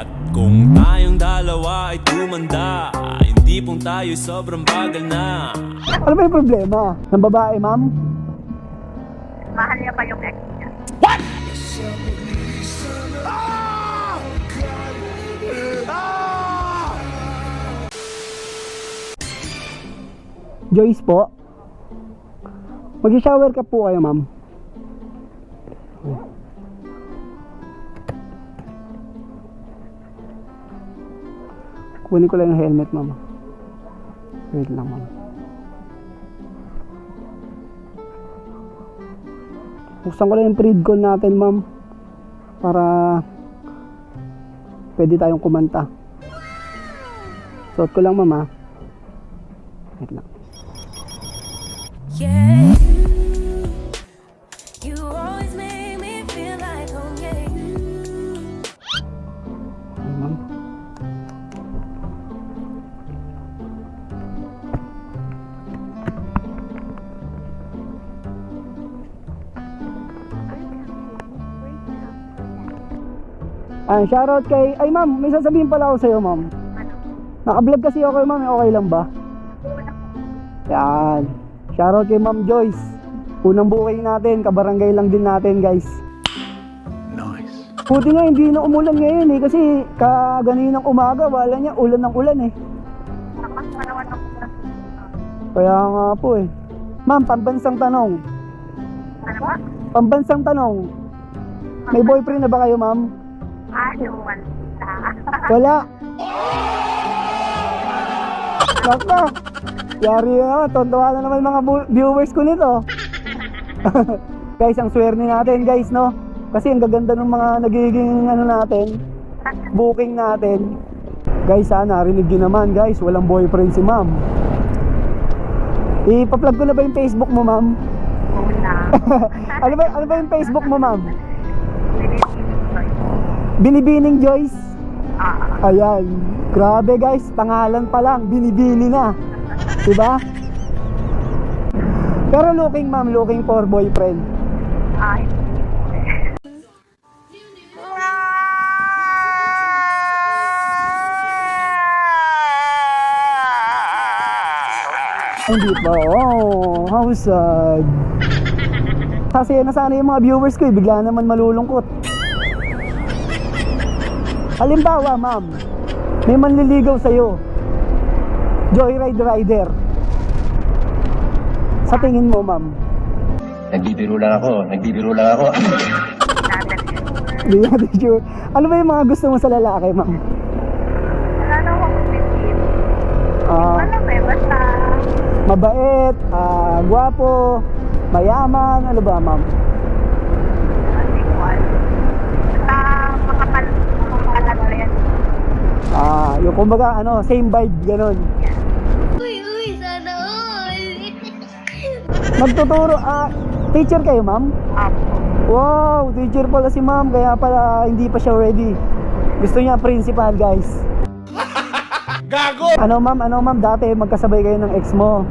At kung tayong dalawa ay tumanda, hindi pong tayo sobrang bagal na. Ano ba yung problema? Ng babae, ma'am? Mahal niya pa yung ex niya. Joyce po? Mag-shower ka po kayo, ma'am. Kunin ko lang yung helmet, ma'am. Wait lang, ma'am. Buksan ko lang yung pre-call natin, ma'am. Para pwede tayong kumanta. Suot ko lang, ma'am, ha. Wait lang. Yeah, you always make me feel like home, yeah. Ay, ma'am. Shoutout kay... Ay, ma'am, may sasabihin pala ako sa'yo, ma'am. Naka-vlog kasi ako, ma'am. Okay lang ba? Yan. Shoutout kay Ma'am Joyce. Unang booking natin, kabarangay lang din natin, guys. Nice. Buti nga hindi na umulan ngayon eh, kasi kaganinang umaga, wala niya, ulan ng ulan eh. Kaya nga po eh. Ma'am, pambansang tanong. Ano ba? Pambansang tanong. May boyfriend na ba kayo, ma'am? Wala. Naka. Yari na, tontuwa na naman mga viewers ko nito. Guys, ang swerte natin, guys, no? Kasi ang gaganda ng mga nagiging ano natin, booking natin. Guys, narinig nyo naman, guys, walang boyfriend si ma'am. Ipa-plug ko na ba yung Facebook mo, ma'am? ano ba yung Facebook mo, ma'am? Binibining Joyce. Ayan. Grabe, guys, pangalan pa lang, binibini na. Diba? Pero looking, ma'am, looking for boyfriend. Hindi pa. Oh, how sad. Kasi na sana yung mga viewers ko, bigla naman malulungkot. Halimbawa, ma'am, may manliligaw sa'yo. Joyride rider. Sa tingin mo, ma'am? Nagbibiro lang ako. Hindi natin sure. Ano ba yung mga gusto mo sa lalaki, ma'am? Wala na akong pipin. Wala ba yun? Basta Mabait, gwapo, mayaman, ano ba, ma'am? equal. Basta makapal ba yan? Yung kumbaga, same vibe, ganun. Uy, sana all. Magtuturo, teacher kayo, ma'am? Apo. Wow, teacher pala si ma'am, kaya pala hindi pa siya ready. Gusto niya principal, guys. Gago! Ano ma'am, dati magkasabay kayo ng ex mo.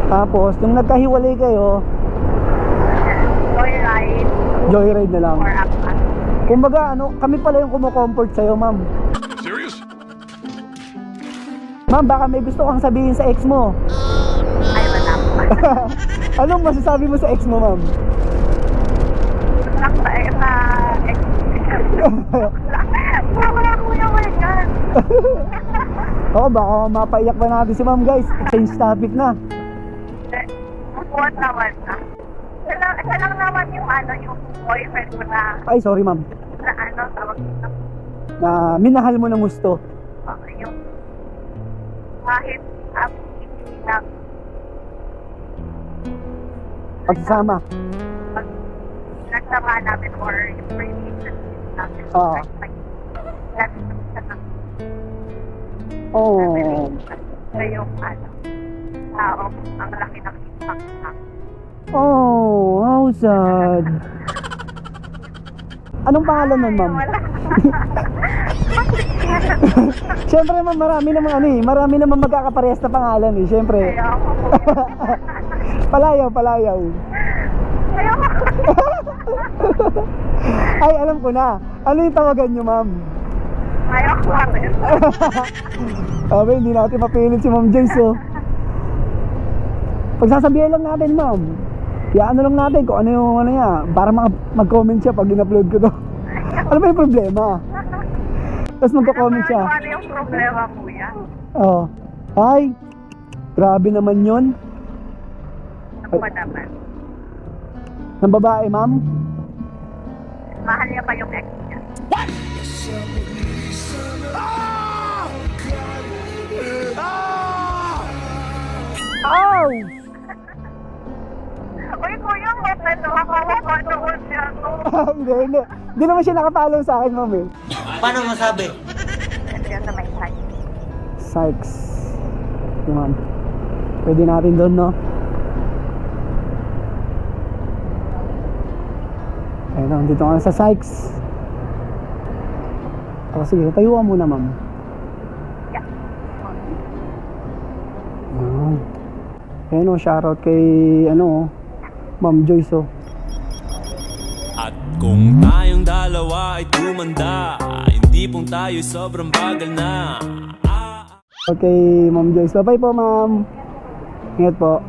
Tapos, nung nagkahiwalay kayo, Joyride joyride na lang. or apat. Kumbaga, kami pala yung kumo-comfort sa'yo, ma'am. Serious? Ma'am, baka may gusto kang sabihin sa ex mo. Ay, wala pa. Anong masasabi mo sa ex mo, ma'am? Sa ex. Wala ko naman yan. Oo, baka mapaiyak pa natin si ma'am, guys. Change topic na. What naman na? Isa lang naman yung boyfriend ko na Ay, sorry, ma'am. tawag dito. Na minahal mo ng gusto. Yung kahit hindi lang Pagsasama. nagsama namin or yung relationship namin. Oo. Lagi naman siya ng Oh. na yung tao, ang laki ng impact na. Oh, how sad. Anong pangalan nun, ma'am? Wala. Siyempre, ma'am, marami namang magkakaparehas na pangalan eh, siyempre. Kaya ako. Palayaw. Kaya ako. Ay, alam ko na. Ano yung tawagan nyo, ma'am? Ayaw ko rin. Sabi, hindi natin mapilit si Ma'am Joyce, oh. Pagsasabihan lang natin, ma'am. Ano lang natin kung ano yung ano niya, para mag-comment siya pag in-upload ko to. Ano ba yung problema? Tapos magko-comment siya. Ano yung problema, kuya? Oh. Ay, grabe naman yun. Ano ba naman? Ng babae, ma'am? Mahal niya pa yung ex niya. Ow! Uy, kuya, bakit nakakawakawakawak siya to? Hindi. Hindi naman siya nakapalaw sa akin, ma'am, eh. Paano masabi? Kasi yun sa may side. Sykes. Okay, ma'am. Pwede natin doon, no? Ayun, dito ka na sa Sykes. O, sige, tayo ka muna, ma'am. Yeah. Ayun, shoutout kay, Ma'am Joyce, oh. At kung tayong dalawa ay tumanda, hindi pong tayo sobrang bagal na. Okay, Ma'am Joyce. Bye-bye po, ma'am. Ingat po.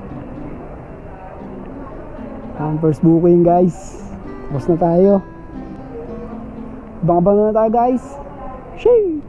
First booking, guys. Tapos na tayo. Abang-abang na tayo, guys. Shee!